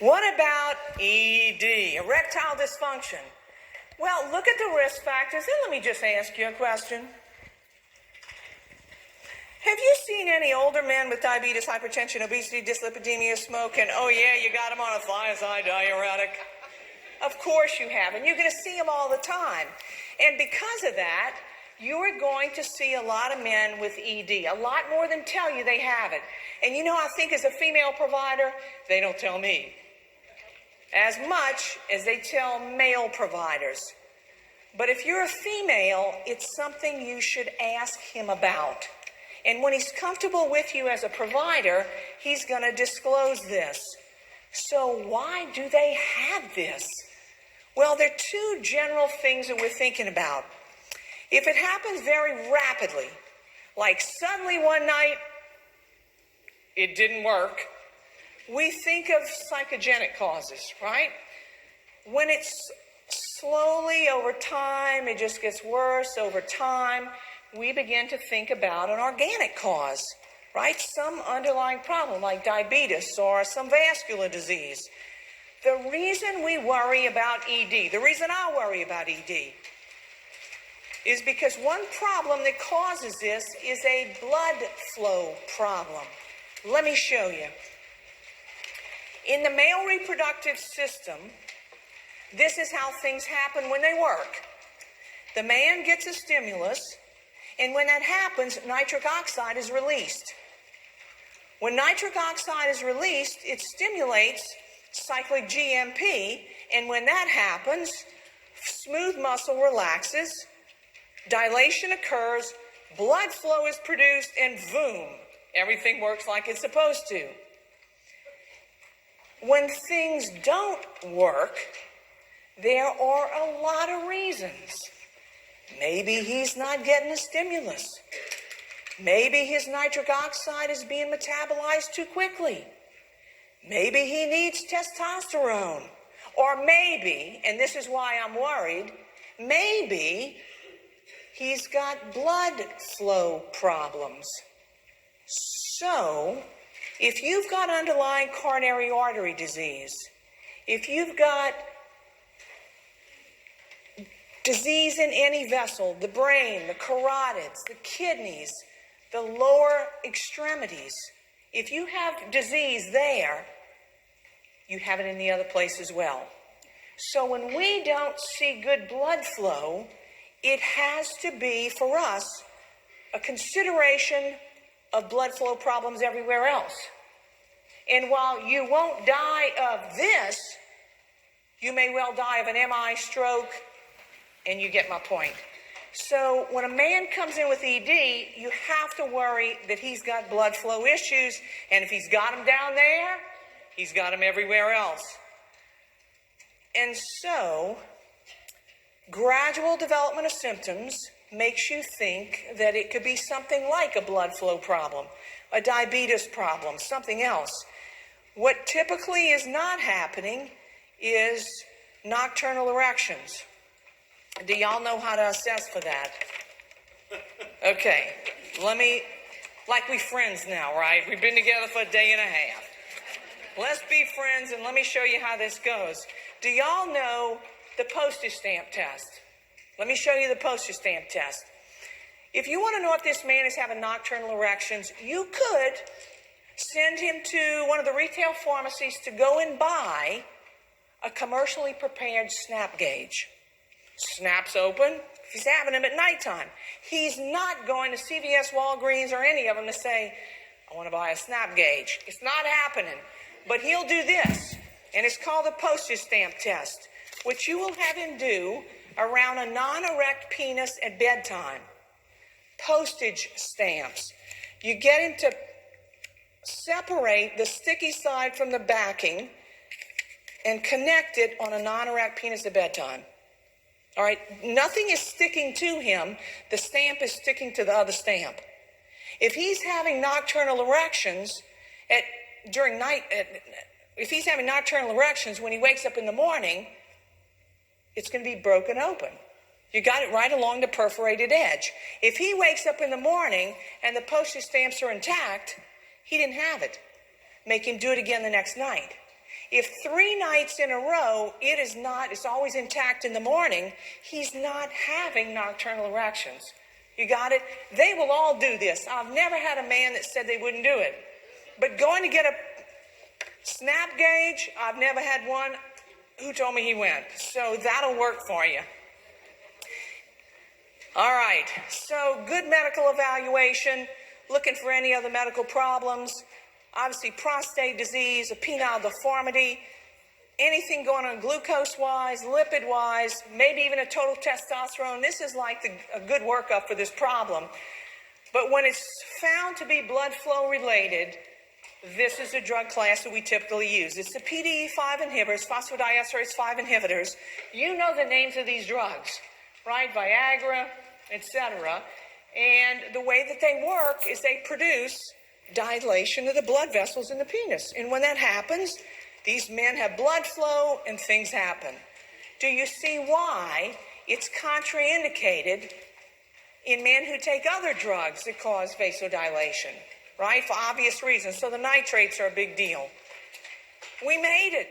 What about ED, erectile dysfunction? Well, look at the risk factors, and let me just ask you a question. Have you seen any older men with diabetes, hypertension, obesity, dyslipidemia, smoke, and oh yeah, you got them on a thiazide diuretic? Of course you have, and you're going to see them all the time. And because of that, you're going to see a lot of men with ED, a lot more than tell you they have it. And you know, I think as a female provider, they don't tell me as much as they tell male providers. But if you're a female, it's something you should ask him about. And when he's comfortable with you as a provider, he's going to disclose this. So why do they have this? Well, there are two general things that we're thinking about. If it happens very rapidly, like suddenly one night, it didn't work, we think of psychogenic causes, right? When it's slowly over time, it just gets worse over time, we begin to think about an organic cause, right? Some underlying problem like diabetes or some vascular disease. The reason we worry about ED, the reason I worry about ED, is because one problem that causes this is a blood flow problem. Let me show you. In the male reproductive system, this is how things happen when they work. The man gets a stimulus, and when that happens, nitric oxide is released. When nitric oxide is released, it stimulates cyclic GMP, and when that happens, smooth muscle relaxes, dilation occurs, blood flow is produced, and boom, everything works like it's supposed to. When things don't work, there are a lot of reasons. Maybe he's not getting a stimulus. Maybe his nitric oxide is being metabolized too quickly. Maybe he needs testosterone. Or maybe, and this is why I'm worried, maybe he's got blood flow problems. So, if you've got underlying coronary artery disease, if you've got disease in any vessel, the brain, the carotids, the kidneys, the lower extremities, if you have disease there, you have it in the other place as well. So when we don't see good blood flow, it has to be, for us, a consideration of blood flow problems everywhere else. And while you won't die of this, you may well die of an MI, stroke, and you get my point. So when a man comes in with ED, you have to worry that he's got blood flow issues, and if he's got them down there, he's got them everywhere else. And so, gradual development of symptoms makes you think that it could be something like a blood flow problem, a diabetes problem, something else. What typically is not happening is nocturnal erections. Do y'all know how to assess for that? Okay, like we friends now, right? We've been together for a day and a half. Let's be friends and let me show you how this goes. Do y'all know the postage stamp test? Let me show you the postage stamp test. If you want to know if this man is having nocturnal erections, you could send him to one of the retail pharmacies to go and buy a commercially prepared snap gauge. Snaps open, if he's having them at nighttime. He's not going to CVS, Walgreens, or any of them to say, I want to buy a snap gauge. It's not happening. But he'll do this, and it's called the postage stamp test, which you will have him do around a non-erect penis at bedtime. Postage stamps. You get him to separate the sticky side from the backing and connect it on a non-erect penis at bedtime. All right, nothing is sticking to him. The stamp is sticking to the other stamp. If he's having nocturnal erections if he's having nocturnal erections when he wakes up in the morning, it's going to be broken open. You got it right along the perforated edge. If he wakes up in the morning and the postage stamps are intact, he didn't have it. Make him do it again the next night. If 3 nights in a row, it's always intact in the morning, he's not having nocturnal erections. You got it? They will all do this. I've never had a man that said they wouldn't do it. But going to get a snap gauge, I've never had one who told me he went. So that'll work for you. All right, so good medical evaluation, looking for any other medical problems, obviously prostate disease, a penile deformity, anything going on glucose-wise, lipid-wise, maybe even a total testosterone. This is like a good workup for this problem. But when it's found to be blood flow related, this is a drug class that we typically use. It's the PDE5 inhibitors, phosphodiesterase 5 inhibitors. You know the names of these drugs, right? Viagra, etc. And the way that they work is they produce dilation of the blood vessels in the penis. And when that happens, these men have blood flow and things happen. Do you see why it's contraindicated in men who take other drugs that cause vasodilation, right? For obvious reasons. So the nitrates are a big deal. We made it.